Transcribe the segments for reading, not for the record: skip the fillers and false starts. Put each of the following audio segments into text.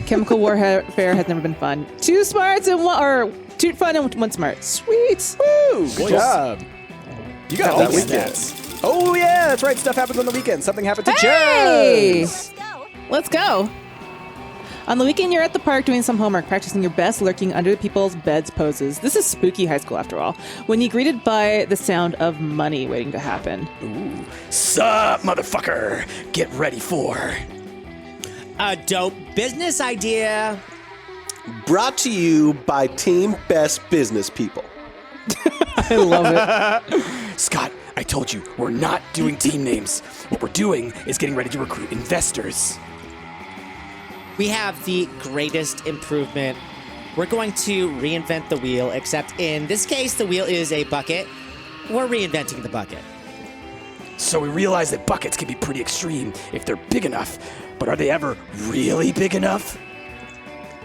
Chemical warfare has never been fun. 2 smarts and 2 fun and 1 smart. Sweet. Woo! Good job. You got all the stats. Oh yeah, that's right. Stuff happens on the weekend. Something happened to Jones. Let's go. On the weekend, you're at the park doing some homework, practicing your best lurking under people's beds poses. This is spooky high school, after all. When you're greeted by the sound of money waiting to happen. Ooh. Sup, motherfucker? Get ready for a dope business idea. Brought to you by Team Best Business People. I love it. Scott, I told you, we're not doing team names. What we're doing is getting ready to recruit investors. We have the greatest improvement. We're going to reinvent the wheel, except in this case, the wheel is a bucket. We're reinventing the bucket. So we realize that buckets can be pretty extreme if they're big enough, but are they ever really big enough?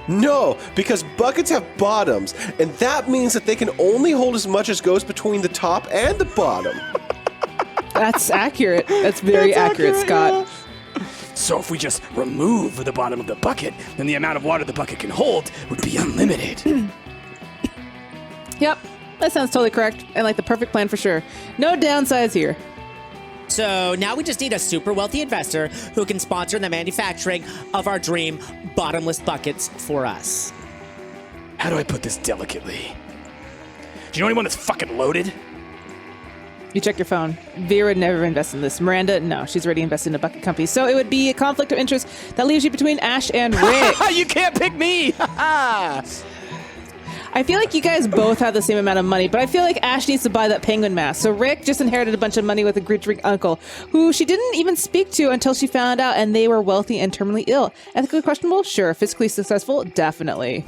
No, because buckets have bottoms, and that means that they can only hold as much as goes between the top and the bottom. That's accurate. That's very accurate, Scott. Yeah. So if we just remove the bottom of the bucket, then the amount of water the bucket can hold would be unlimited. Yep, that sounds totally correct, and like the perfect plan for sure. No downsides here. So now we just need a super wealthy investor who can sponsor the manufacturing of our dream bottomless buckets for us. How do I put this delicately? Do you know anyone that's fucking loaded? You check your phone. Vera would never invest in this. Miranda, no, she's already invested in a bucket company. So it would be a conflict of interest that leaves you between Ash and Rick. You can't pick me! I feel like you guys both have the same amount of money, but I feel like Ash needs to buy that penguin mask. So Rick just inherited a bunch of money with a rich uncle, who she didn't even speak to until she found out, and they were wealthy and terminally ill. Ethically questionable? Sure. Physically successful? Definitely.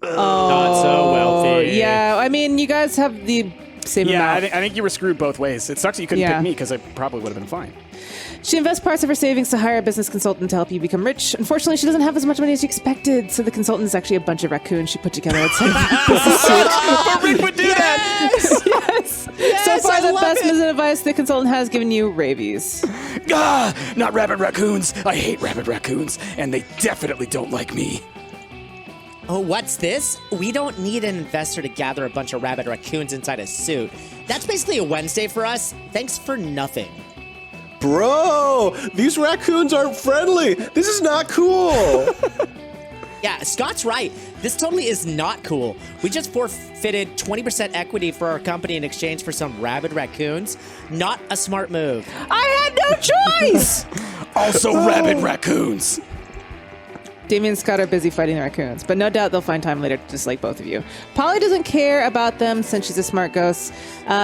Not so wealthy. Yeah, I mean, you guys have the same amount. I think you were screwed both ways. It sucks that you couldn't pick me, because I probably would have been fine. She invests parts of her savings to hire a business consultant to help you become rich. Unfortunately, she doesn't have as much money as she expected, so the consultant is actually a bunch of raccoons she put together outside of business suit. But Rick would do that! Yes! So far, the best business advice the consultant has given you, rabies. Not rabid raccoons. I hate rabid raccoons, and they definitely don't like me. Oh, what's this? We don't need an investor to gather a bunch of rabid raccoons inside a suit. That's basically a Wednesday for us. Thanks for nothing. Bro, these raccoons aren't friendly. This is not cool. Yeah, Scott's right. This totally is not cool. We just forfeited 20% equity for our company in exchange for some rabid raccoons. Not a smart move. I had no choice! Also rabid raccoons. Damien and Scott are busy fighting the raccoons, but no doubt they'll find time later to dislike both of you. Polly doesn't care about them since she's a smart ghost.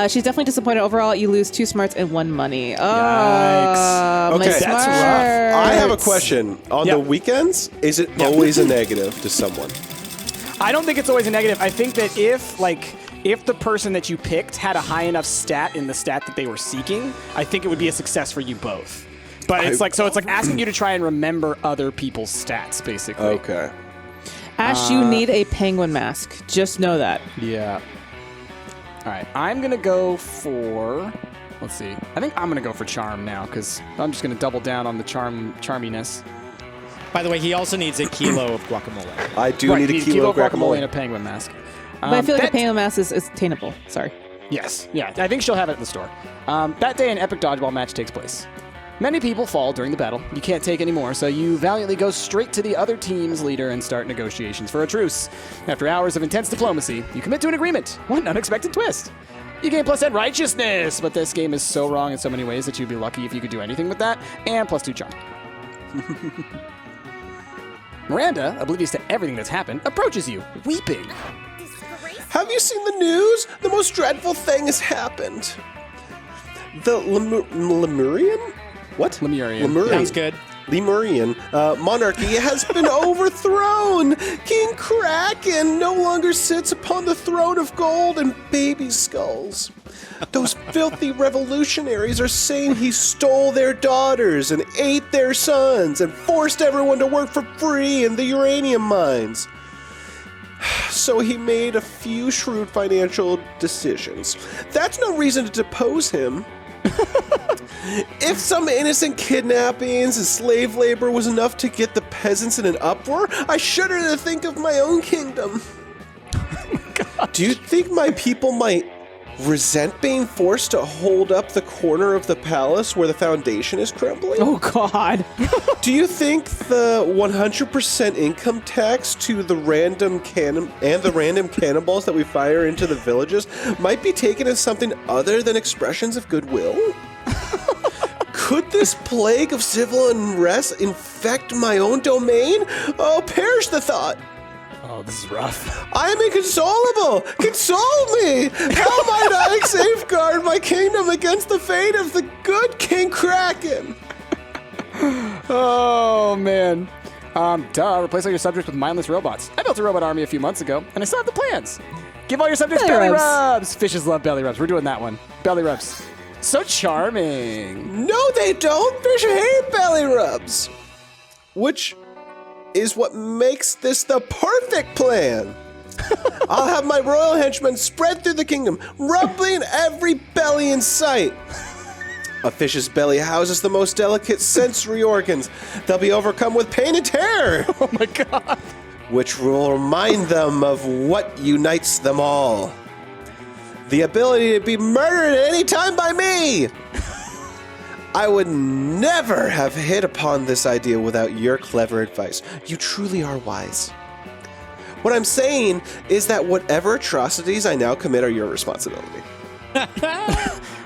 She's definitely disappointed. Overall, you lose 2 smarts and 1 money. Oh, yikes. Okay, that's rough. I have a question. On the weekends, is it always a negative to someone? I don't think it's always a negative. I think that if the person that you picked had a high enough stat in the stat that they were seeking, I think it would be a success for you both. But it's like asking you to try and remember other people's stats, basically. Okay. Ash, you need a penguin mask. Just know that. Yeah. All right. I'm going to go for... Let's see. I think I'm going to go for charm now, because I'm just going to double down on the charminess. By the way, he also needs a kilo of guacamole. I do need a kilo of guacamole and a penguin mask. But I feel like a penguin mask is attainable. Sorry. Yes. Yeah. I think she'll have it at the store. That day, an epic dodgeball match takes place. Many people fall during the battle. You can't take any more, so you valiantly go straight to the other team's leader and start negotiations for a truce. After hours of intense diplomacy, you commit to an agreement. What an unexpected twist. You gain +10 righteousness, but this game is so wrong in so many ways that you'd be lucky if you could do anything with that, and +2 charm. Miranda, oblivious to everything that's happened, approaches you, weeping. Have you seen the news? The most dreadful thing has happened. The Lemurian? What? Lemurian. Sounds good. Lemurian monarchy has been overthrown. King Kraken no longer sits upon the throne of gold and baby skulls. Those filthy revolutionaries are saying he stole their daughters and ate their sons and forced everyone to work for free in the uranium mines. So he made a few shrewd financial decisions. That's no reason to depose him. If some innocent kidnappings and slave labor was enough to get the peasants in an uproar, I shudder to think of my own kingdom. Do you think my people might resent being forced to hold up the corner of the palace where the foundation is crumbling? Oh, God. Do you think the 100% income tax to the random cannonballs that we fire into the villages might be taken as something other than expressions of goodwill? Could this plague of civil unrest infect my own domain? Oh, perish the thought! Oh, this is rough. I am inconsolable! Console me! How might I safeguard my kingdom against the fate of the good King Kraken? Oh, man. Replace all your subjects with mindless robots. I built a robot army a few months ago, and I still have the plans. Give all your subjects belly rubs. Fishes love belly rubs. We're doing that one. Belly rubs. So charming. No, they don't. Fish hate belly rubs. Which is what makes this the perfect plan. I'll have my royal henchmen spread through the kingdom, rubbing every belly in sight. A fish's belly houses the most delicate sensory organs. They'll be overcome with pain and terror. Oh my God. Which will remind them of what unites them all. The ability to be murdered at any time by me. I would never have hit upon this idea without your clever advice. You truly are wise. What I'm saying is that whatever atrocities I now commit are your responsibility.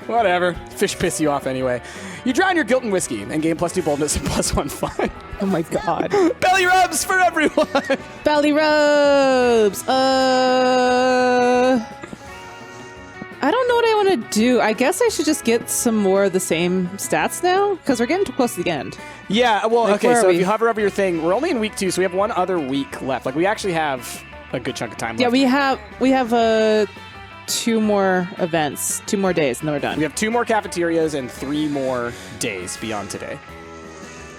Whatever. Fish piss you off anyway. You drown your guilt in whiskey and gain +2 boldness and +1 fun. Oh, my God. Belly rubs for everyone. Belly rubs. I don't know what I want to do. I guess I should just get some more of the same stats now, because we're getting too close to the end. Yeah, well, Like, okay, where are so if we? you hover over your thing, we're only in week 2, so we have one other week left. Like, we actually have a good chunk of time Yeah, left. we have 2 more events, 2 more days, and then we're done. We have 2 more cafeterias and 3 more days beyond today.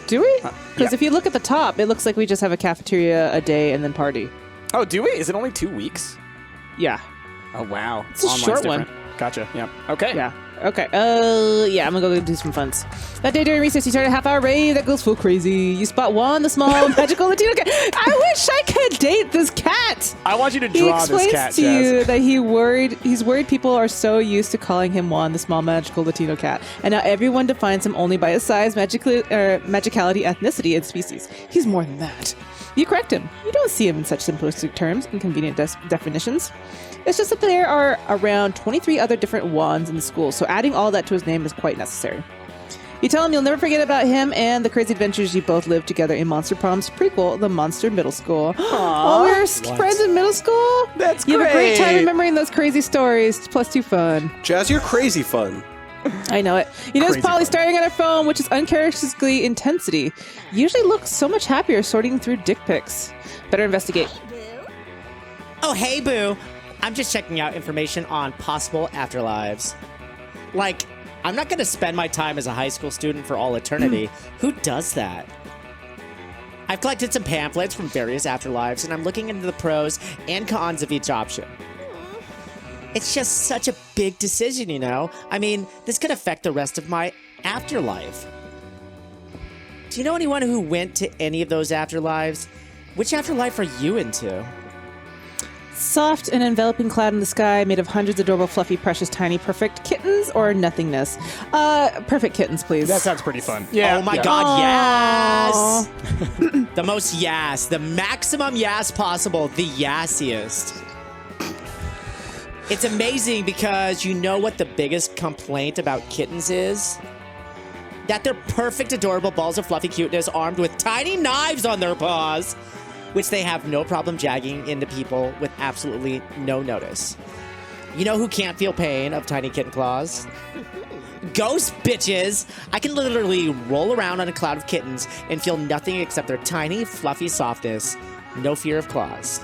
Do we? Because yeah. if you look at the top, it looks like we just have a cafeteria a day and then party. Oh, do we? Is it only 2 weeks? Yeah. Oh, wow. It's a Online's short different. Gotcha. Yeah. Okay. Yeah. Okay. Yeah, I'm gonna go do some funs. That day during recess, you start a half-hour rave that goes full crazy. You spot Juan, the small magical Latino cat. I wish I could date this cat. I want you to He draw explains this cat, to Jazz. you that he's worried people are so used to calling him Juan, the small magical Latino cat, and now everyone defines him only by his size, magicality, ethnicity, and species. He's more than that. You correct him. You don't see him in such simplistic terms and convenient definitions. It's just that there are around 23 other different Juans in the school, so adding all that to his name is quite necessary. You tell him you'll never forget about him and the crazy adventures you both lived together in Monster Prom's prequel, The Monster Middle School. Oh, we were friends in middle school? That's You have a great time great. remembering those crazy stories, +2 fun. Jazz, you're crazy fun. I know it. You notice Crazy Polly fun. staring at her phone, which is uncharacteristically intensity. Usually looks so much happier sorting through dick pics. Better investigate. Oh, hey, Boo. I'm just checking out information on possible afterlives. Like, I'm not going to spend my time as a high school student for all eternity. Who does that? I've collected some pamphlets from various afterlives, and I'm looking into the pros and cons of each option. It's just such a big decision, you know? I mean, this could affect the rest of my afterlife. Do you know anyone who went to any of those afterlives? Which afterlife are you into? Soft and enveloping cloud in the sky made of hundreds of adorable, fluffy, precious, tiny, perfect kittens or nothingness? Perfect kittens, please. That sounds pretty fun. Yeah. Oh my yeah. God, yes! The most yes, the maximum yes possible, the yassiest. It's amazing because you know what the biggest complaint about kittens is? That they're perfect, adorable balls of fluffy cuteness armed with tiny knives on their paws, which they have no problem jagging into people with absolutely no notice. You know who can't feel pain of tiny kitten claws? Ghost bitches! I can literally roll around on a cloud of kittens and feel nothing except their tiny, fluffy softness. No fear of claws.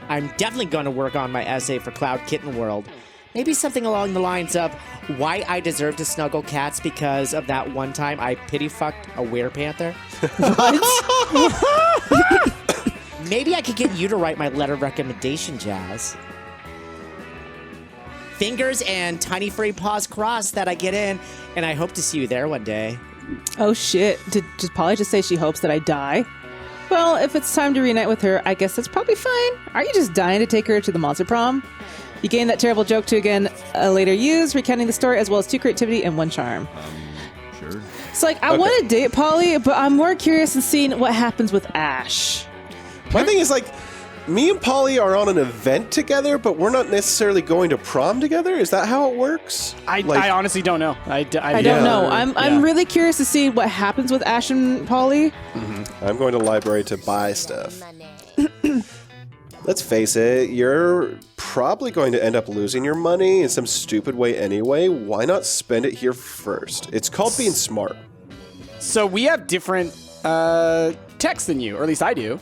I'm definitely going to work on my essay for Cloud Kitten World. Maybe something along the lines of why I deserve to snuggle cats because of that one time I pity-fucked a werepanther. Maybe I could get you to write my letter of recommendation, Jazz. fingers and tiny furry paws crossed that I get in, and I hope to see you there one day. Oh shit! Did Polly just say she hopes that I die? Well, if it's time to reunite with her, I guess that's probably fine. Are you just dying to take her to the Monster Prom? You gain that terrible joke to again later use, recounting the story as well as 2 creativity and 1 charm. Sure. It's like, I want to date Polly, but I'm more curious in seeing what happens with Ash. My thing is, like, me and Polly are on an event together, but we're not necessarily going to prom together? Is that how it works? I honestly don't know. I don't know. I'm really curious to see what happens with Ash and Polly. I'm going to the library to buy stuff. Let's face it, you're probably going to end up losing your money in some stupid way anyway. Why not spend it here first? It's called being smart. So we have different texts than you, or at least I do.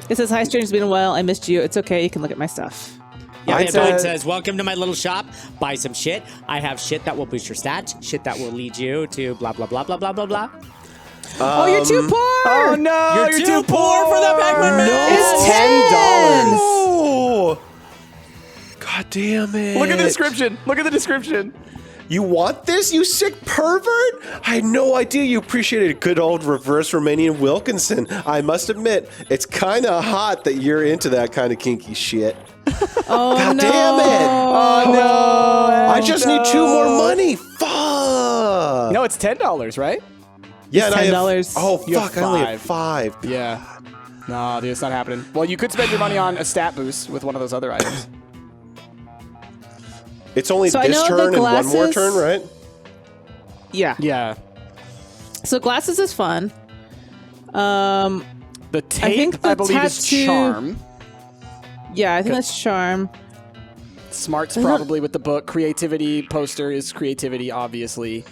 It says, "Hi, strange, it's been a while. I missed you. It's okay. You can look at my stuff." Yeah, Mine mine says- says, welcome to my little shop. Buy some shit. I have shit that will boost your stats. Shit that will lead you to blah, blah, blah, blah, blah, blah, blah. Oh, you're too poor! Oh no, You're too poor for the Penguin Man. It's $10. Oh! God damn it. Look at the description. Look at the description. You want this, you sick pervert? I had no idea you appreciated a good old reverse Romanian Wilkinson. I must admit, it's kind of hot that you're into that kind of kinky shit. Oh, God no. damn it. Oh no. I just need 2 more money. Fuck. No, it's $10, right? Yeah, and I have- $10. Oh, You have fuck, I only have 5. Yeah. No, dude, it's not happening. Well, you could spend your money on a stat boost with one of those other items. It's only So I this know the turn and one more glasses- turn, right? Yeah. Yeah. So glasses is fun. The tape, think the I believe, is tattoo- charm. Yeah, I think that's charm. Smart's probably with the book. Creativity poster is creativity, obviously.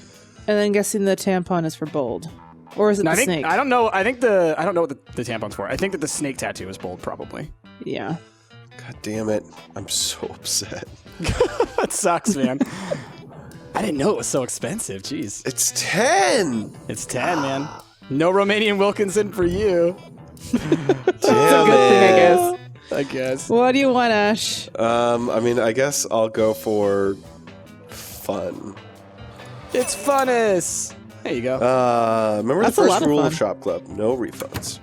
And then guessing the tampon is for bold. Or is it No, the I think snake? I don't know. I don't know what the tampon's for. I think that the snake tattoo is bold, probably. Yeah. God damn it. I'm so upset. That sucks, man. I didn't know it was so expensive. Jeez. It's 10. It's 10, man. No Romanian Wilkinson for you. Damn Good thing, I guess. I guess. What do you want, Ash? I mean, I guess I'll go for fun. It's funnest. There you go. Remember That's the a first lot of rule fun. of Shop Club? No refunds.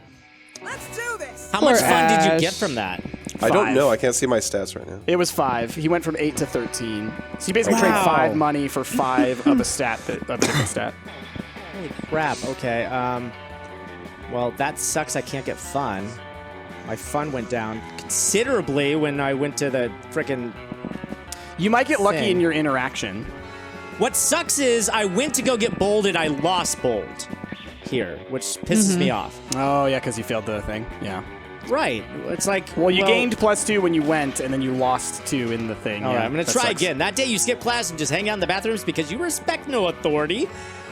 How much Poor fun did you Ash. get from that? I don't 5. know. I can't see my stats right now. It was 5. He went from 8 to 13. So you basically Wow. trade 5 money for 5 of a stat, of a different stat. Holy crap. Okay. Well, that sucks. I can't get fun. My fun went down considerably when I went to the frickin'. You might get lucky Thing. in your interaction. What sucks is I went to go get bold and I lost bold here, which pisses me off. Oh, yeah, because you failed the thing. Yeah. Right. It's like. Well, you gained +2 when you went, and then you lost 2 in the thing. All yeah, right, I'm going to that try sucks. again. That day you skip class and just hang out in the bathrooms because you respect no authority.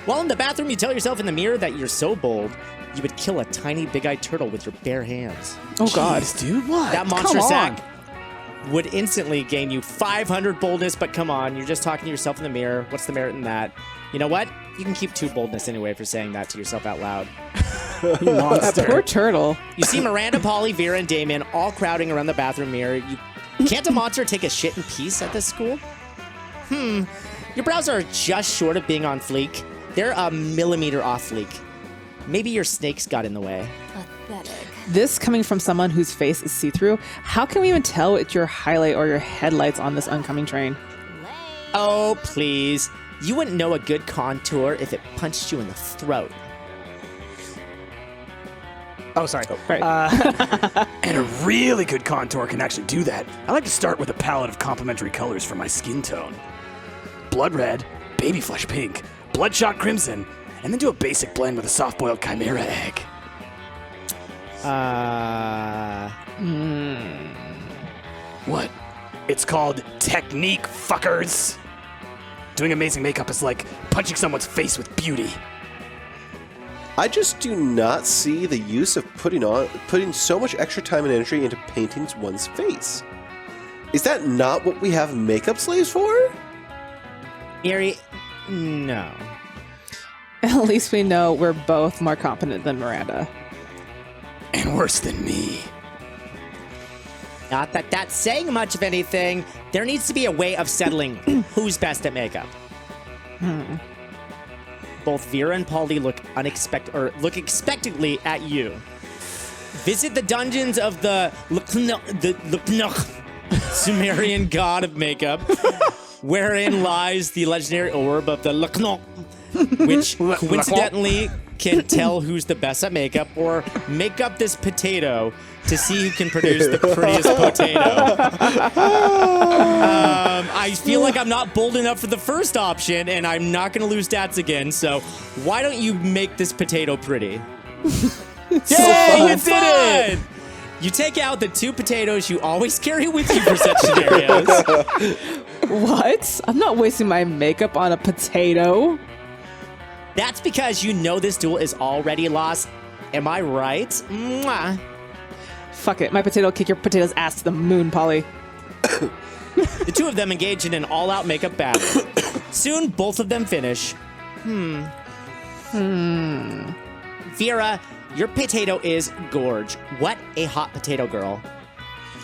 While in the bathroom, you tell yourself in the mirror that you're so bold, you would kill a tiny big-eyed turtle with your bare hands. Oh, God. Jeez, dude, what? That monster Come on. sack would instantly gain you 500 boldness, but come on, you're just talking to yourself in the mirror. What's the merit in that? You know what? You can keep 2 boldness anyway for saying that to yourself out loud. You monster. Poor turtle. You see Miranda, Polly, Vera, and Damien all crowding around the bathroom mirror. Can't a monster take a shit in peace at this school? Your brows are just short of being on fleek. They're a millimeter off fleek. Maybe your snakes got in the way. Pathetic. This coming from someone whose face is see-through. How can we even tell it's your highlight or your headlights on this oncoming train? Oh, please. You wouldn't know a good contour if it punched you in the throat. Oh, sorry. Right. And a really good contour can actually do that. I like to start with a palette of complementary colors for my skin tone. Blood red, baby flesh pink, bloodshot crimson, and then do a basic blend with a soft-boiled chimera egg. What? It's called technique, fuckers. Doing amazing makeup is like punching someone's face with beauty. I just do not see the use of putting so much extra time and energy into painting one's face. Is that not what we have makeup slaves for? Erie, no. At least we know we're both more competent than Miranda. And worse than me. Not that that's saying much of anything. There needs to be a way of settling who's best at makeup. Both Vera and Polly look expectantly at you. Visit the dungeons of the Sumerian god of makeup, wherein lies the legendary orb of the Laknok, which coincidentally can tell who's the best at makeup, or make up this potato to see who can produce the prettiest potato. I feel like I'm not bold enough for the first option, and I'm not going to lose stats again, so why don't you make this potato pretty? Yay, you did it! You take out the 2 potatoes you always carry with you for such scenarios. What? I'm not wasting my makeup on a potato. That's because you know this duel is already lost. Am I right? Mwah. Fuck it. My potato will kick your potato's ass to the moon, Polly. The 2 of them engage in an all-out makeup battle. Soon, both of them finish. Vera, your potato is gorge. What a hot potato girl.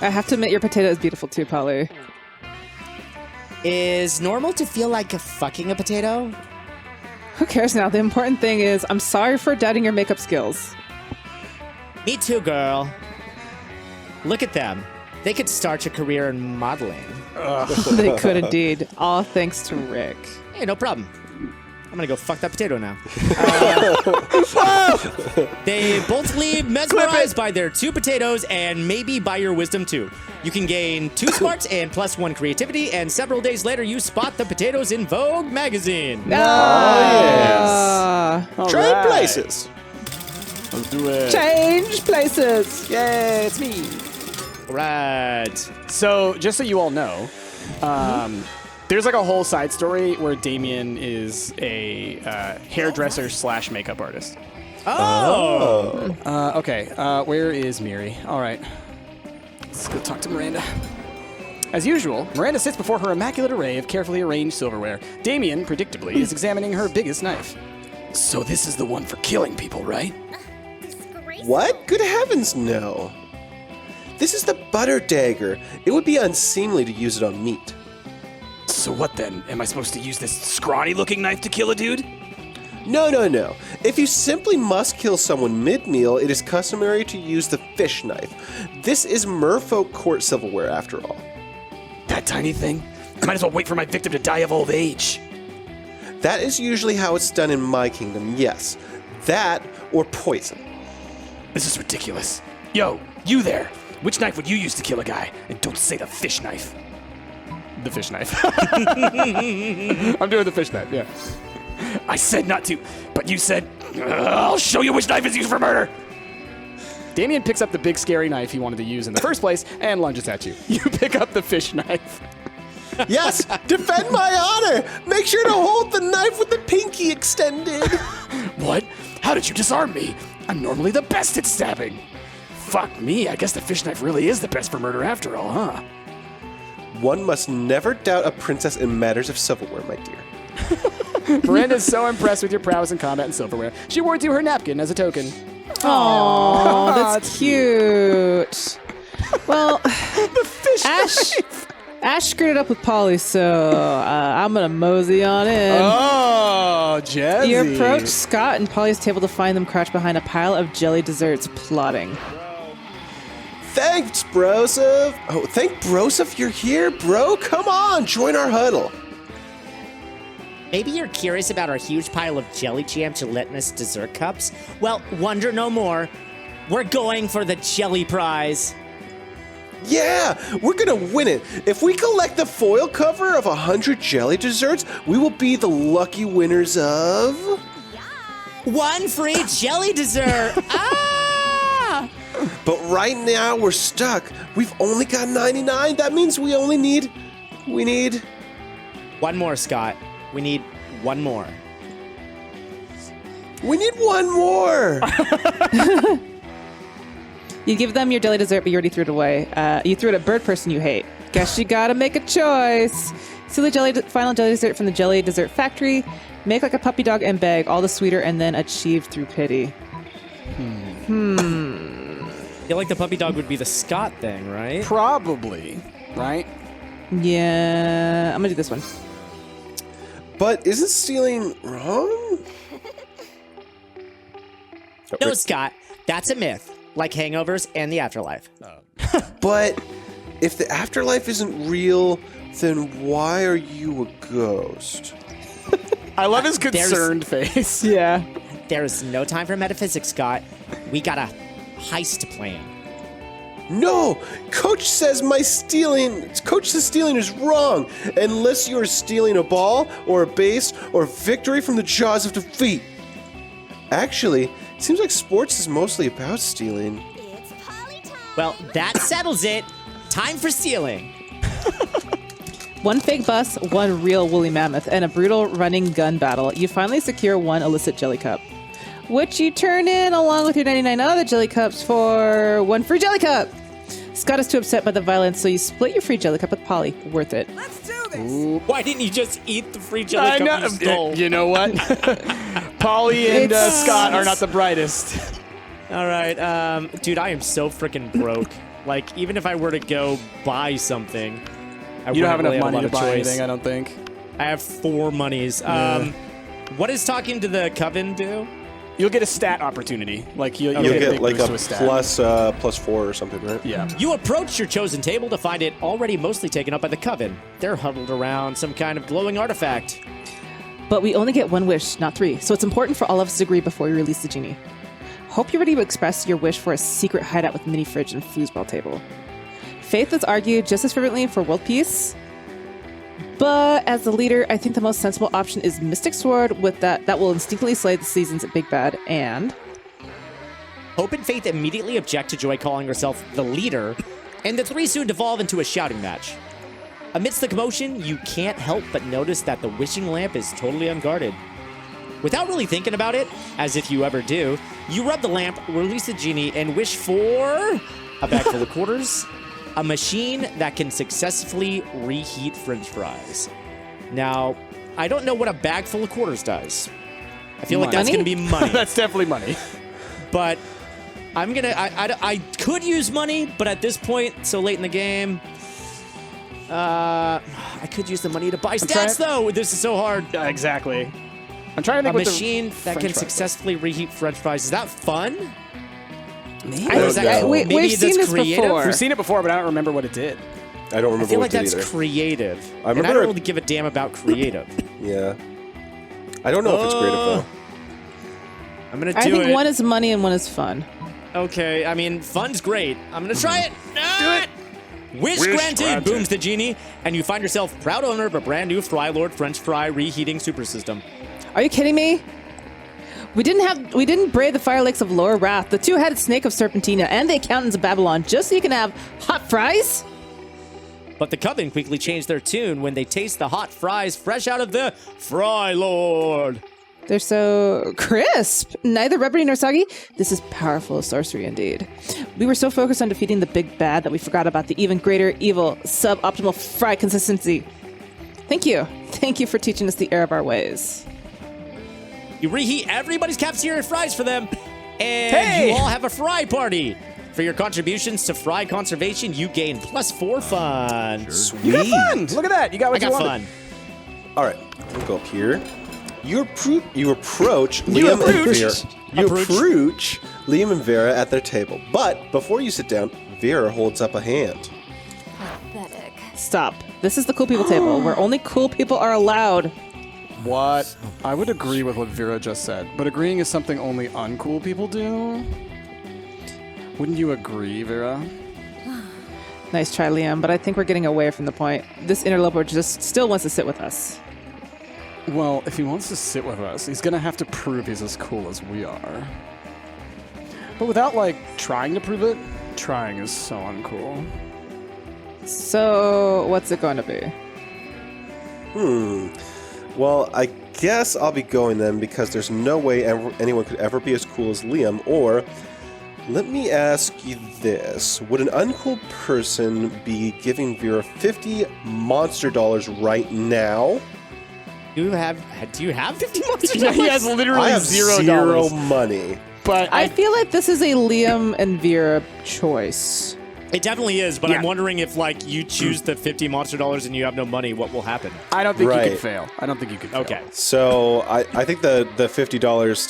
I have to admit, your potato is beautiful too, Polly. Is normal to feel like fucking a potato? Who cares now? The important thing is, I'm sorry for doubting your makeup skills. Me too, girl. Look at them. They could start a career in modeling. They could indeed. All thanks to Rick. Hey, no problem. I'm gonna go fuck that potato now. They both leave mesmerized by their 2 potatoes and maybe by your wisdom too. You can gain 2 smarts and +1 creativity, and several days later you spot the potatoes in Vogue magazine. Trade places. Let's do it. Change places. Yay, it's me. Right. So, just so you all know, there's like a whole side story where Damien is a hairdresser / makeup artist. Oh. Okay, where is Miri? All right. Let's go talk to Miranda. As usual, Miranda sits before her immaculate array of carefully arranged silverware. Damien, predictably, is examining her biggest knife. So this is the one for killing people, right? What? Good heavens, no. This is the butter dagger. It would be unseemly to use it on meat. So what then? Am I supposed to use this scrawny-looking knife to kill a dude? No. If you simply must kill someone mid-meal, it is customary to use the fish knife. This is merfolk court silverware, after all. That tiny thing? I might as well wait for my victim to die of old age. That is usually how it's done in my kingdom, yes. That or poison. This is ridiculous. Yo, you there. Which knife would you use to kill a guy? And don't say the fish knife. The fish knife. I'm doing the fish knife, yeah. I said not to, but you said, I'll show you which knife is used for murder. Damien picks up the big scary knife he wanted to use in the first place and lunges at you. You pick up the fish knife. Yes, defend my honor! Make sure to hold the knife with the pinky extended. What? How did you disarm me? I'm normally the best at stabbing. Fuck me, I guess the fish knife really is the best for murder after all, huh? One must never doubt a princess in matters of silverware, my dear. Miranda is so impressed with your prowess in combat and silverware, she awards you her napkin as a token. Oh, that's cute. Well, The fish knife! Ash screwed it up with Polly, so I'm gonna mosey on in. Oh, Jazzy. You approach Scott and Polly's table to find them crouched behind a pile of jelly desserts, plotting. Thanks, Broseph. Oh, thank Broseph you're here, bro. Come on, join our huddle. Maybe you're curious about our huge pile of jelly jam gelatinous dessert cups? Well, wonder no more. We're going for the jelly prize. Yeah, we're gonna win it. If we collect the foil cover of 100 jelly desserts, we will be the lucky winners of... One free jelly dessert. Ah! But right now, we're stuck. We've only got 99. That means we only need... One more, Scott. We need one more. We need one more. You give them your jelly dessert, but you already threw it away. You threw it at bird person you hate. Guess you gotta make a choice. Steal the final jelly dessert from the jelly dessert factory. Make like a puppy dog and beg, all the sweeter, and then achieve through pity. feel like the puppy dog would be the Scott thing, right? Probably, right? Yeah, I'm gonna do this one. But isn't stealing wrong? No, Scott, that's a myth, like hangovers and the afterlife. But if the afterlife isn't real, then why are you a ghost? I love his concerned face. Yeah. There is no time for metaphysics, Scott. We got a heist plan. No! Coach says stealing is wrong unless you are stealing a ball or a base or victory from the jaws of defeat. Actually, it seems like sports is mostly about stealing. It's Polly time. Well, that settles it. Time for stealing. One fake bus, one real woolly mammoth, and a brutal running gun battle. You finally secure one illicit jelly cup, which you turn in along with your 99 other jelly cups for one free jelly cup. Scott is too upset by the violence, so you split your free jelly cup with Polly. Worth it. Why didn't you just eat the free jelly I cup know. you stole? You know what? Polly and It's- Scott are not the brightest. All right, dude, I am so freaking broke. Like, even if I were to go buy something, I You don't have wouldn't really enough money a to lot buy of choice. anything, I don't think. I have 4 monies. What does talking to the coven do? You'll get a stat opportunity. Like you'll You'll get a get big like boost a to a stat. plus 4 or something, right? Yeah. You approach your chosen table to find it already mostly taken up by the coven. They're huddled around some kind of glowing artifact. But we only get one wish, not 3, so it's important for all of us to agree before we release the genie. Hope you're ready to express your wish for a secret hideout with mini fridge and foosball table. Faith has argued just as fervently for world peace, but as the leader, I think the most sensible option is Mystic Sword with that will instinctively slay the season's big bad, and Hope and Faith immediately object to Joy calling herself the leader, and the 3 soon devolve into a shouting match. Amidst the commotion, you can't help but notice that the wishing lamp is totally unguarded. Without really thinking about it, as if you ever do, you rub the lamp, release the genie, and wish for a bag full of quarters, a machine that can successfully reheat French fries. Now, I don't know what a bag full of quarters does. I feel like that's Money? going to be money. That's definitely money. But I'm gonna. I could use money, but at this point, so late in the game, I could use the money to buy stats. Though this is so hard. Exactly. I'm trying to A think. machine that French can fries successfully reheat French fries. Is that fun? I Or is that, we, maybe we've that's seen this creative? before. We've seen it before, but I don't remember what it did. I don't remember I feel what like it did that's either. creative. I And I remember don't it- really give a damn about creative. Yeah. I don't know if it's creative though. I'm gonna do I think it. one is money and one is fun. Okay, I mean, fun's great. I'm gonna try it. Do it. Wish granted, booms the genie, and you find yourself proud owner of a brand new Fry Lord French fry reheating super system. Are you kidding me? We didn't brave the fire lakes of Lower Wrath, the 2-headed snake of Serpentina, and the accountants of Babylon just so you can have hot fries? But the coven quickly changed their tune when they taste the hot fries fresh out of the Fry Lord. They're so crisp. Neither rubbery nor soggy. This is powerful sorcery indeed. We were so focused on defeating the big bad that we forgot about the even greater evil suboptimal fry consistency. Thank you. Thank you for teaching us the error of our ways. You reheat everybody's cafeteria fries for them, and Hey! you all have a fry party. For your contributions to fry conservation, you gain +4 fun. You got fun. Look at that. You got I what you got wanted. fun. All right, we'll go up here. You approach Liam and Vera. You approach Liam and Vera at their table. But before you sit down, Vera holds up a hand. Pathetic. Stop. This is the cool people table where only cool people are allowed. What? I would agree with what Vera just said, but agreeing is something only uncool people do. Wouldn't you agree, Vera? Nice try, Liam, but I think we're getting away from the point. This interloper just still wants to sit with us. Well, if he wants to sit with us, he's gonna have to prove he's as cool as we are. But without, like, trying to prove it, trying is so uncool. So, what's it going to be? Well, I guess I'll be going then because there's no way anyone could ever be as cool as Liam. Or, let me ask you this. Would an uncool person be giving Vera 50 monster dollars right now? Do you have 50 monster Yeah, he has dollars? literally I have $0. zero money. But I feel like this is a Liam and Vera choice. It definitely is, but Yeah. I'm wondering if like you choose the 50 monster dollars and you have no money, what will happen? I don't think you Right. could fail. I don't think you could fail. Okay. So I think the $50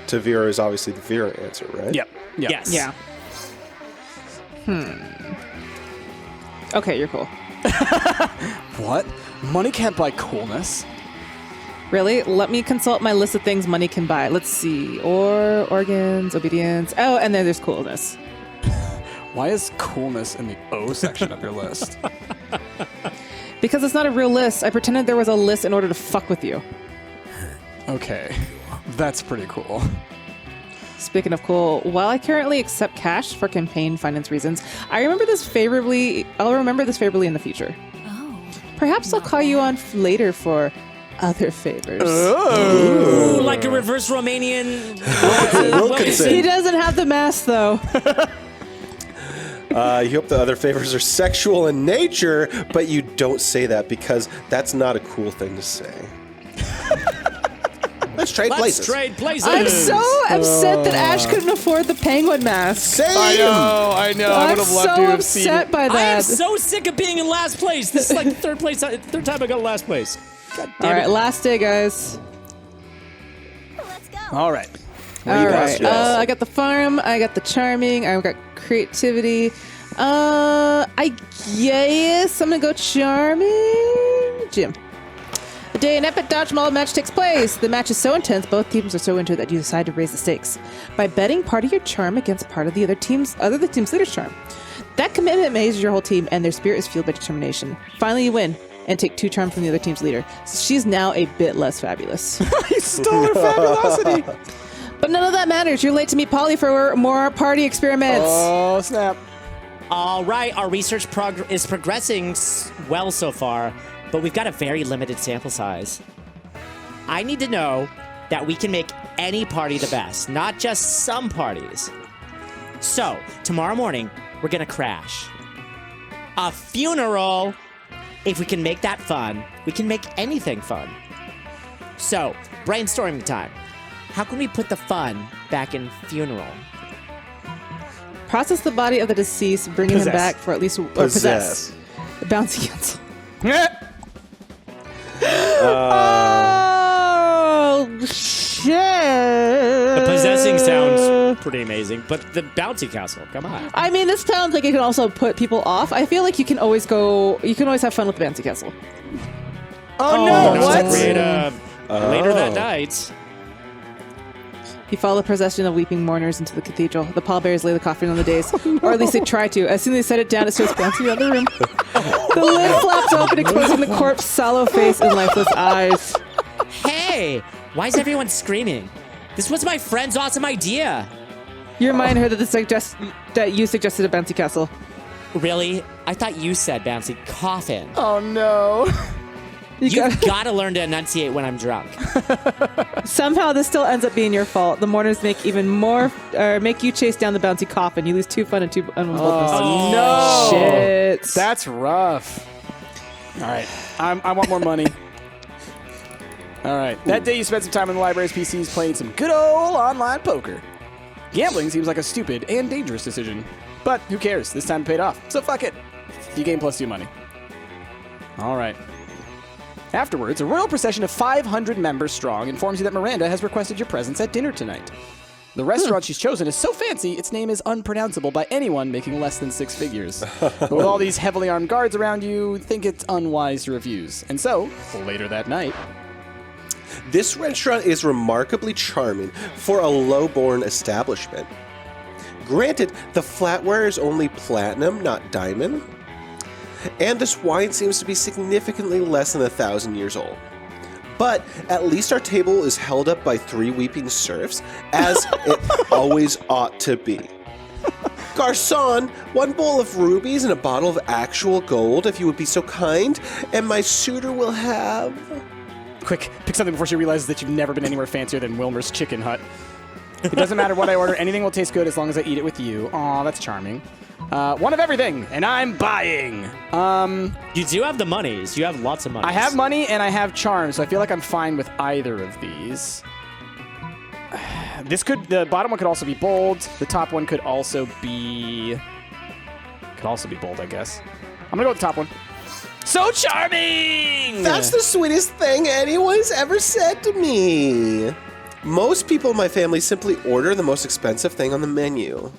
to Vera is obviously the Vera answer, right? Yep. Yep. Yes. Yeah. Okay, you're cool. What? Money can't buy coolness. Really? Let me consult my list of things money can buy. Let's see. Organs, obedience. Oh, and then there's coolness. Why is coolness in the O section of your list? Because it's not a real list. I pretended there was a list in order to fuck with you. Okay. That's pretty cool. Speaking of cool, while I currently accept cash for campaign finance reasons, I'll remember this favorably in the future. Oh. Perhaps I'll call you on later for other favors. Ooh, like a reverse Romanian. Wilkinson. He doesn't have the mask, though. You hope the other favors are sexual in nature, but you don't say that because that's not a cool thing to say. Let's trade Let's places. trade places. I'm so upset that Ash couldn't afford the penguin mask. Same. I know. I I'm would have loved so to have seen upset it. by I am that. so sick of being in last place. This is like the third time I got last place. God damn All it. right, last day, guys. Let's go. All right. All you got, right. Jess? I got the farm. I got the charming. I got creativity. I guess I'm gonna go charming. Jim. A day an epic dodgeball match takes place. The match is so intense, both teams are so into it that you decide to raise the stakes by betting part of your charm against part of the other team's leader's charm. That commitment amazes your whole team, and their spirit is fueled by determination. Finally, you win and take 2 charms from the other team's leader. She's now a bit less fabulous. He stole her fabulosity. But none of that matters. You're late to meet Polly for more party experiments. Oh, snap. All right, our research is progressing well so far, but we've got a very limited sample size. I need to know that we can make any party the best, not just some parties. So, tomorrow morning, we're gonna crash. A funeral! If we can make that fun, we can make anything fun. So, brainstorming time. How can we put the fun back in funeral? Process the body of the deceased, bringing him Possess. back for at least possess. The bouncy cancel. Oh shit! The possessing sounds pretty amazing, but the bouncy castle, come on. I mean, this sounds like it can also put people off. I feel like you can always have fun with the bouncy castle. Oh, No, no. what? What? Later that night. You follow the procession of weeping mourners into the cathedral. The pallbearers lay the coffin on the dais, or at least they try to. As soon as they set it down, it starts bouncing around the room. The lid flaps open, exposing the corpse's sallow face and lifeless eyes. Hey, why is everyone screaming? This was my friend's awesome idea. Your mind heard that you suggested a bouncy castle. Really? I thought you said bouncy coffin. Oh, no. You've got to learn to enunciate when I'm drunk. Somehow this still ends up being your fault. The mourners make you chase down the bouncy coffin. You lose 2 fun and 2 unresolved Oh, no. Shit. That's rough. All right. I want more money. All right. That day you spent some time on the library's PCs playing some good old online poker. Gambling seems like a stupid and dangerous decision. But who cares? This time it paid off. So fuck it. You gain +2 money. All right. Afterwards, a royal procession of 500 members strong informs you that Miranda has requested your presence at dinner tonight. The restaurant she's chosen is so fancy, its name is unpronounceable by anyone making less than 6 figures. But with all these heavily armed guards around you, think it's unwise to refuse. And so, later that night... This restaurant is remarkably charming for a low-born establishment. Granted, the flatware is only platinum, not diamond. And this wine seems to be significantly less than 1,000 years old. But at least our table is held up by 3 weeping serfs, as it always ought to be. Garçon, 1 bowl of rubies and a bottle of actual gold, if you would be so kind, and my suitor will have... Quick, pick something before she realizes that you've never been anywhere fancier than Wilmer's Chicken Hut. It doesn't matter what I order, anything will taste good as long as I eat it with you. Aw, that's charming. 1 of everything, and I'm buying. You do have the monies. You have lots of money. I have money and I have charm, so I feel like I'm fine with either of these. The bottom one could also be bold. The top one could also be bold, I guess. I'm gonna go with the top one. So charming! That's the sweetest thing anyone's ever said to me. Most people in my family simply order the most expensive thing on the menu.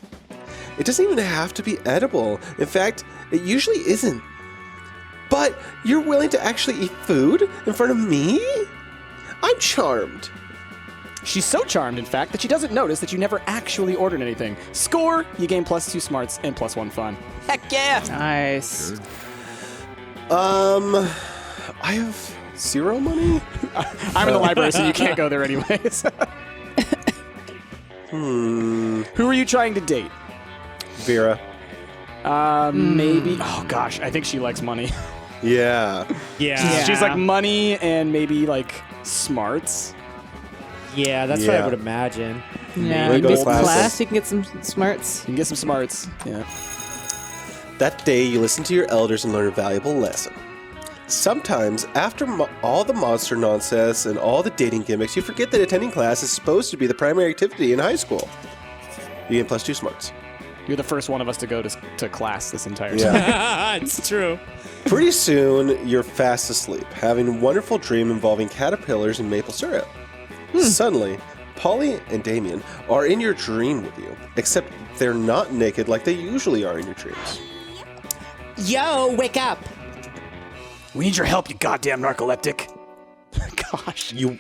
It doesn't even have to be edible. In fact, it usually isn't. But you're willing to actually eat food in front of me? I'm charmed. She's so charmed, in fact, that she doesn't notice that you never actually ordered anything. Score! You gain +2 smarts and +1 fun. Heck yeah! Nice. I have 0 money? I'm in the library, so you can't go there anyways. Who are you trying to date? Vera. Maybe. Oh gosh, I think she likes money. Yeah. Yeah. She's like money and maybe like smarts. Yeah, that's what I would imagine. Yeah, Maybe maybe class. class. You can get some smarts. You can get some smarts. Yeah. That day, you listen to your elders and learn a valuable lesson. Sometimes, after all the monster nonsense and all the dating gimmicks, you forget that attending class is supposed to be the primary activity in high school. You gain +2 smarts. You're the first one of us to go to class this entire time. Yeah. It's true. Pretty soon, you're fast asleep, having a wonderful dream involving caterpillars and maple syrup. Suddenly, Polly and Damien are in your dream with you, except they're not naked like they usually are in your dreams. Yo, wake up. We need your help, you goddamn narcoleptic. Gosh. You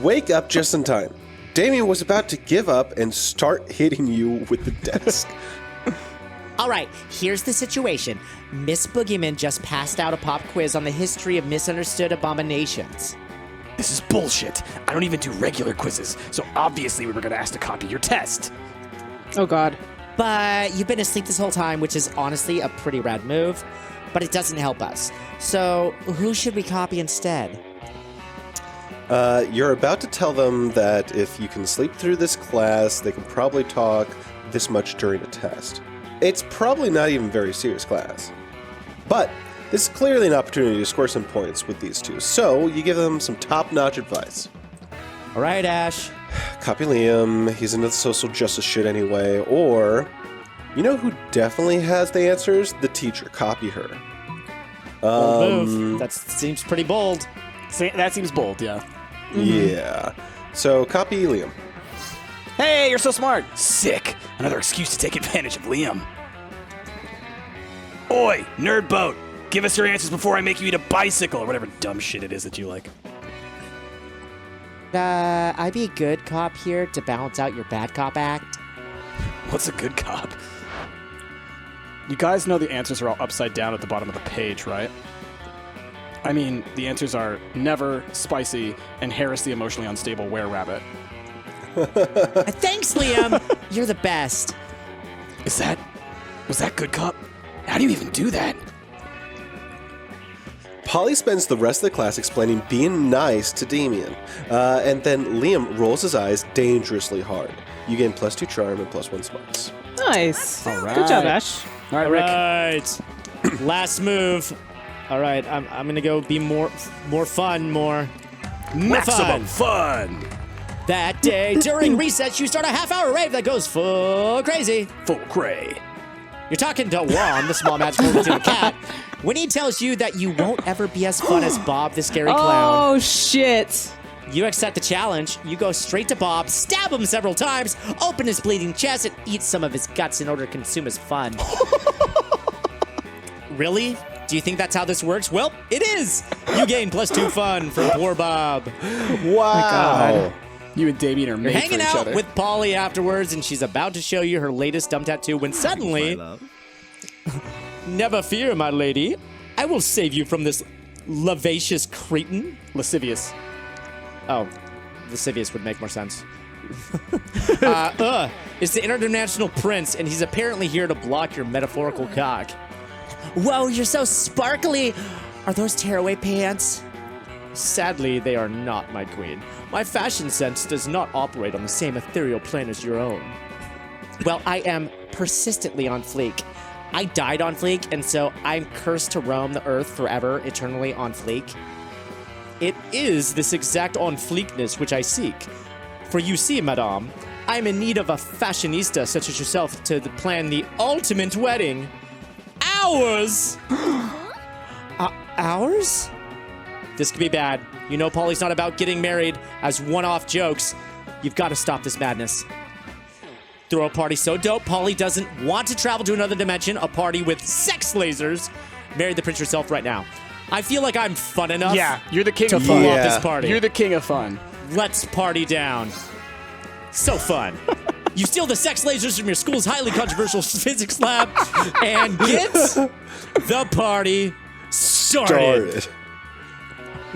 wake up just in time. Damien was about to give up and start hitting you with the desk. All right, here's the situation. Miss Boogeyman just passed out a pop quiz on the history of misunderstood abominations. This is bullshit. I don't even do regular quizzes, so obviously we were gonna ask to copy your test. Oh, God. But you've been asleep this whole time, which is honestly a pretty rad move, but it doesn't help us. So who should we copy instead? You're about to tell them that if you can sleep through this class, they can probably talk this much during a test. It's probably not even a very serious class. But this is clearly an opportunity to score some points with these two, so you give them some top-notch advice. All right, Ash. Copy Liam, he's into the social justice shit anyway, or, you know who definitely has the answers? The teacher. Copy her. Bold move. That seems pretty bold. That seems bold, yeah. Yeah. So copy Liam. Hey, you're so smart. Sick. Another excuse to take advantage of Liam. Oi, nerd boat. Give us your answers before I make you eat a bicycle or whatever dumb shit it is that you like. I'd be a good cop here to balance out your bad cop act. What's a good cop? You guys know the answers are all upside down at the bottom of the page, right? I mean, the answers are never, spicy, and Harris the emotionally unstable were-rabbit. Thanks, Liam. You're the best. Was that good cop? How do you even do that? Polly spends the rest of the class explaining being nice to Damien, and then Liam rolls his eyes dangerously hard. You gain +2 charm and +1 smarts. Nice. All Good job, right. Ash. All right, Rick. Right. Last move. All right, I'm gonna go be more fun, more Maximum fun. fun. That day during recess, you start a half-hour rave that goes full crazy. Full cray. You're talking to Juan, the small magical Latino cat, when he tells you that you won't ever be as fun as Bob, the scary clown. Oh, shit. You accept the challenge. You go straight to Bob, stab him several times, open his bleeding chest, and eat some of his guts in order to consume his fun. Really? Do you think that's how this works? Well, it is. You gain +2 fun from poor Bob. Wow. You and Damien are You're made hanging for each out other. with Polly afterwards, and she's about to show you her latest Stumpt tattoo when suddenly... Never fear, my lady. I will save you from this lascivious cretin. Lascivious. Oh, lascivious would make more sense. It's the international prince, and he's apparently here to block your metaphorical cock. Whoa, you're so sparkly. Are those tearaway pants? Sadly, they are not, my queen. My fashion sense does not operate on the same ethereal plane as your own. Well, I am persistently on fleek. I died on fleek, and so I'm cursed to roam the earth forever, eternally on fleek. It is this exact on fleekness which I seek. For you see, madame, I'm in need of a fashionista such as yourself to plan the ultimate wedding. Ours! Ours? This could be bad. You know Polly's not about getting married as one-off jokes. You've got to stop this madness. Throw a party so dope Polly doesn't want to travel to another dimension, a party with sex lasers. Marry the prince yourself right now. I feel like I'm fun enough. Yeah, you're the king to of pull fun. off this party. You're the king of fun. Let's party down. So fun. You steal the sex lasers from your school's highly controversial physics lab and get the party started.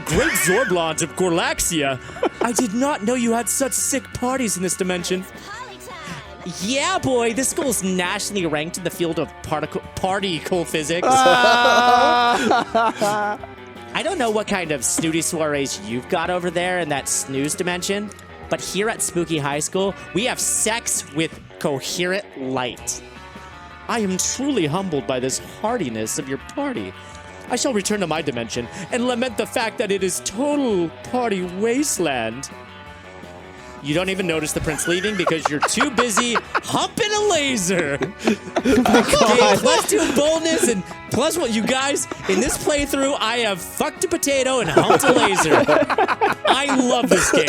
Great Zorblons of Gorlaxia. I did not know you had such sick parties in this dimension. Party time. Yeah, boy, this school is nationally ranked in the field of particle physics. I don't know what kind of snooty soirees you've got over there in that snooze dimension, but here at Spooky High School, we have sex with coherent light. I am truly humbled by this heartiness of your party. I shall return to my dimension and lament the fact that it is total party wasteland. You don't even notice the prince leaving because you're too busy humping a laser. Okay, plus 2 boldness and plus what you guys, in this playthrough, I have fucked a potato and humped a laser. I love this game.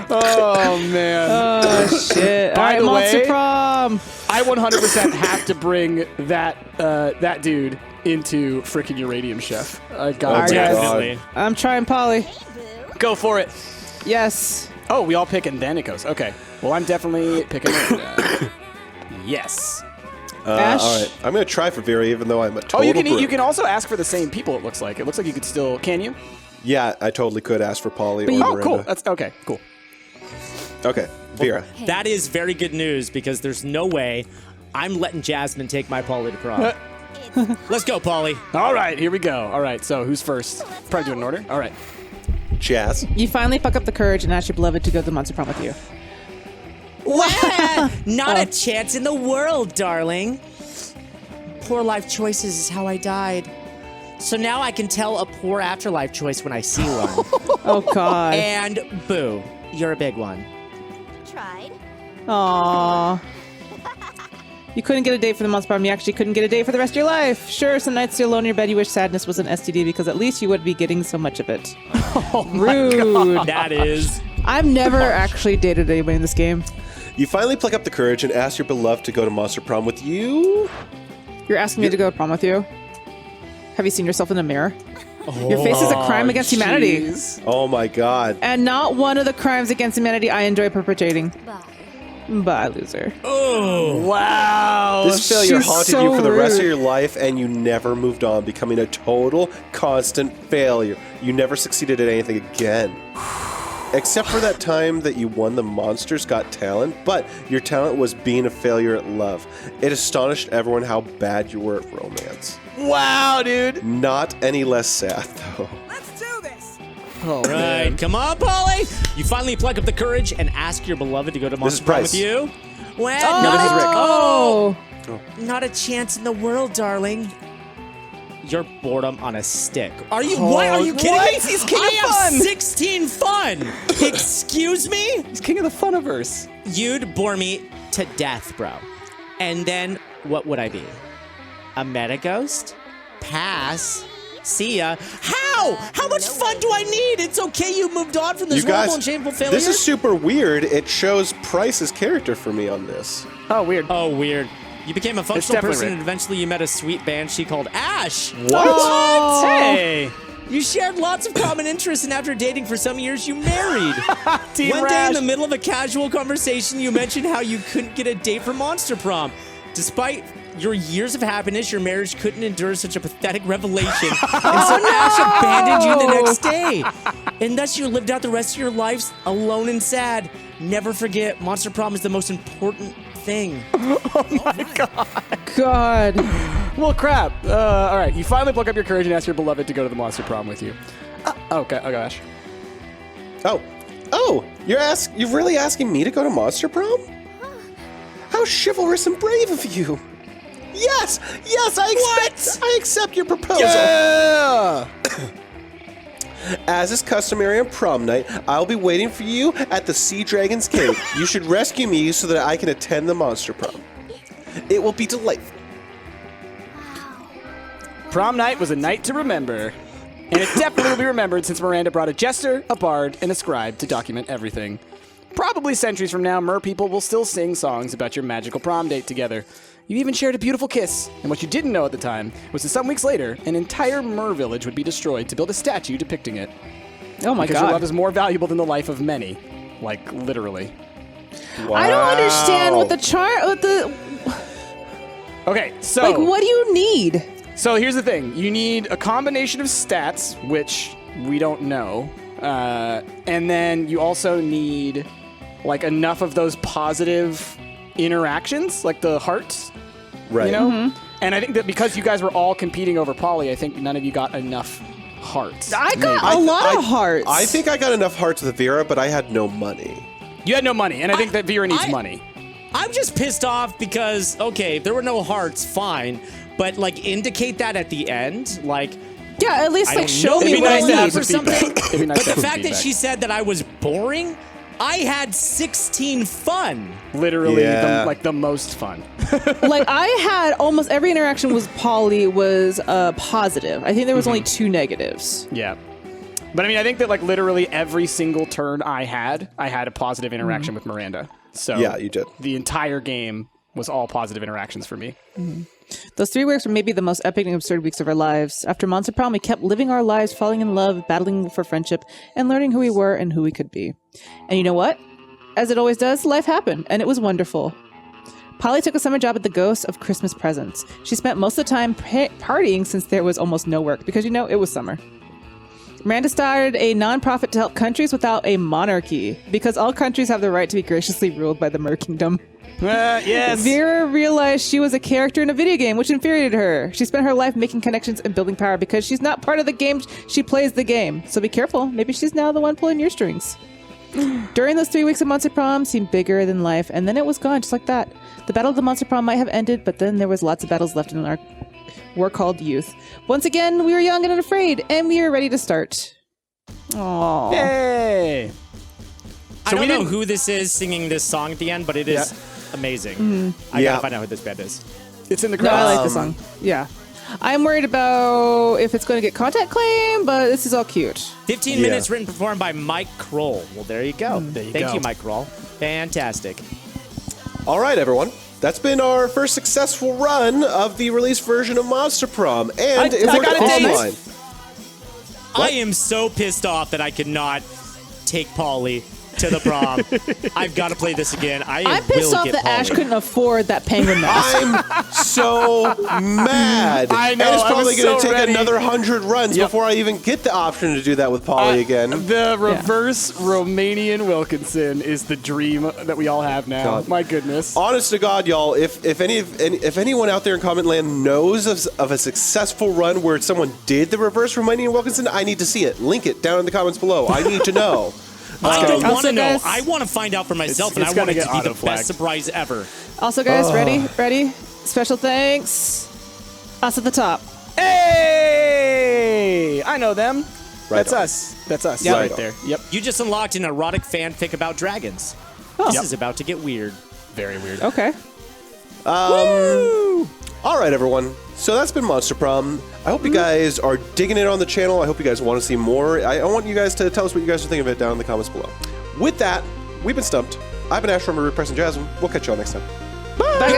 Oh, man. Oh, shit. By All right, the Monster way- Prom. I 100% have to bring that dude into freaking Uranium Chef. All God right, damn. guys. Definitely. I'm trying Polly. Hey, boo. Go for it. Yes. Oh, we all pick and then it goes. Okay. Well, I'm definitely picking yes. Ash? All right, I'm going to try for Vera, even though I'm a total Oh, you brute. can also ask for the same people, it looks like. It looks like you could still... Can you? Yeah, I totally could ask for Polly or you- Oh, Miranda. cool. That's okay. Cool. Okay, Vera. That is very good news because there's no way I'm letting Jasmine take my Polly to prom. Let's go, Polly. All right, here we go. All right, so who's first? Probably do it in order. All right. Jazz. You finally pluck up the courage and ask your beloved to go to the Monster Prom with you. Not a chance in the world, darling. Poor life choices is how I died. So now I can tell a poor afterlife choice when I see one. Oh, God. And boo, you're a big one. Tried. Aww. You couldn't get a date for the Monster Prom. You actually couldn't get a date for the rest of your life. Sure, some nights you're alone in your bed, you wish sadness was an STD because at least you would be getting so much of it. Rude. That is. I've never actually dated anybody in this game. You finally pluck up the courage and ask your beloved to go to Monster Prom with you. You're asking me to go to prom with you? Have you seen yourself in the mirror? Your face is a crime against humanity. Jeez. Oh my God. And not one of the crimes against humanity I enjoy perpetrating. Bye. Bye, loser. Oh. Wow. This failure she's haunted so you for the rest of rude. your life, and you never moved on, becoming a total, constant failure. You never succeeded at anything again. Except for that time that you won the Monsters Got Talent, but your talent was being a failure at love. It astonished everyone how bad you were at romance. Wow, dude. Not any less sad, though. Oh, Right, come on, Polly. You finally pluck up the courage and ask your beloved to go to Monster Prom Price. with you. Well, No, this is Rick. Oh. Not a chance in the world, darling. You're boredom on a stick. Are you? What? Are you kidding what? me? He's king I of have fun. 16 fun. Excuse me? He's king of the Funiverse. You'd bore me to death, bro. And then what would I be? A meta ghost? Pass. See ya. How? How much fun do I need? It's okay you moved on from this You guys, horrible and shameful failure. this is super weird. It shows Price's character for me on this. Oh, weird. Oh, weird. You became a functional definitely person Rick. and eventually you met a sweet banshee called Ash. What? Hey! You shared lots of common interests, and after dating for some years, you married. Team One day Rash. in the middle of a casual conversation, you mentioned how you couldn't get a date for Monster Prom. Despite your years of happiness, your marriage couldn't endure such a pathetic revelation. And so Ash abandoned you the next day. And thus you lived out the rest of your lives alone and sad. Never forget, Monster Prom is the most important thing. God. Well, crap. All right, you finally pluck up your courage and ask your beloved to go to the Monster Prom with you. Okay, oh gosh. Oh, you're really asking me to go to Monster Prom? How chivalrous and brave of you. Yes, I accept your proposal. Yeah! As is customary on prom night, I'll be waiting for you at the Sea Dragon's Cave. You should rescue me so that I can attend the Monster Prom. It will be delightful. Prom night was a night to remember. And it definitely will be remembered since Miranda brought a jester, a bard, and a scribe to document everything. Probably centuries from now, mer people will still sing songs about your magical prom date together. You even shared a beautiful kiss, and what you didn't know at the time was that some weeks later, an entire mer village would be destroyed to build a statue depicting it. Oh my Because your love god. is more valuable than the life of many. Like, literally. Wow. I don't understand what the chart, Okay, so... like, what do you need? So here's the thing. You need a combination of stats, which we don't know. And then you also need, like, enough of those positive interactions, like the hearts. Right. You know? And I think that because you guys were all competing over Polly, I think none of you got enough hearts. I got a lot of hearts. I think I got enough hearts with Vera, but I had no money. You had no money, and I think that Vera needs money. I'm just pissed off because, okay, if there were no hearts, fine. But, like, indicate that at the end. Like, Yeah, at least I like don't show know, me maybe what I nice to have need. for something. It'd be nice But to the have some fact that feedback. she said that I was boring, I had 16 fun. Literally, Yeah. the most fun. Like I had almost every interaction with Polly was positive. I think there was only 2 negatives. Yeah. But I mean, I think that like literally every single turn I had a positive interaction with Miranda. So Yeah, you did. The entire game was all positive interactions for me. Those 3 weeks were maybe the most epic and absurd weeks of our lives. After Monster Prom, we kept living our lives, falling in love, battling for friendship, and learning who we were and who we could be. And you know what? As it always does, life happened, and it was wonderful. Polly took a summer job at the Ghost of Christmas Presents. She spent most of the time partying since there was almost no work, because, you know, it was summer. Miranda started a nonprofit to help countries without a monarchy, because all countries have the right to be graciously ruled by the Mer Kingdom. Yes. Vera realized she was a character in a video game, which infuriated her. She spent her life making connections and building power because she's not part of the game, she plays the game. So be careful, maybe she's now the one pulling your strings. During those 3 weeks of Monster Prom seemed bigger than life, and then it was gone just like that. The Battle of the Monster Prom might have ended, but then there was lots of battles left in our war called youth. Once again, we were young and unafraid, and we are ready to start. Aww. Yay. I don't know who this is singing this song at the end, but it is amazing. I Yeah. gotta find out who this band is. It's in the No, crowd. I like the song. Yeah. I'm worried about if it's going to get contact claim, but this is all cute. 15 Yeah. minutes written and performed by Mike Kroll. Well, there you go. Thank go. you, Mike Kroll. Fantastic. All right, everyone. That's been our first successful run of the released version of Monster Prom, and it I worked got a date. online. I am so pissed off that I cannot take Polly to the prom. I've got to play this again. I'm pissed off that Ash couldn't afford that penguin mask. I'm so mad. I know, And it's I probably was going to so take ready. another 100 runs Yep. before I even get the option to do that with Polly again. The reverse Romanian Wilkinson is the dream that we all have now. God. My goodness. Honest to God, y'all, if anyone out there in comment land knows of a successful run where someone did the reverse Romanian Wilkinson, I need to see it. Link it down in the comments below. I need to know. I don't want Also, to know. guys- I want to find out for myself, It's and I gonna want it get to be the auto-flagged. best surprise ever. Also, guys, ready? Special thanks. Us at the top. Hey! I know them. Right That's on. us. That's us Yep. right there. Yep. You just unlocked an erotic fanfic about dragons. This is about to get weird. Very weird. Okay. All right, everyone. So that's been Monster Prom. I hope you guys are digging it on the channel. I hope you guys want to see more. I want you guys to tell us what you guys are thinking of it down in the comments below. With that, we've been Stumped. I've been Ash from Preston Jasmine. We'll catch you all next time. Bye, guys.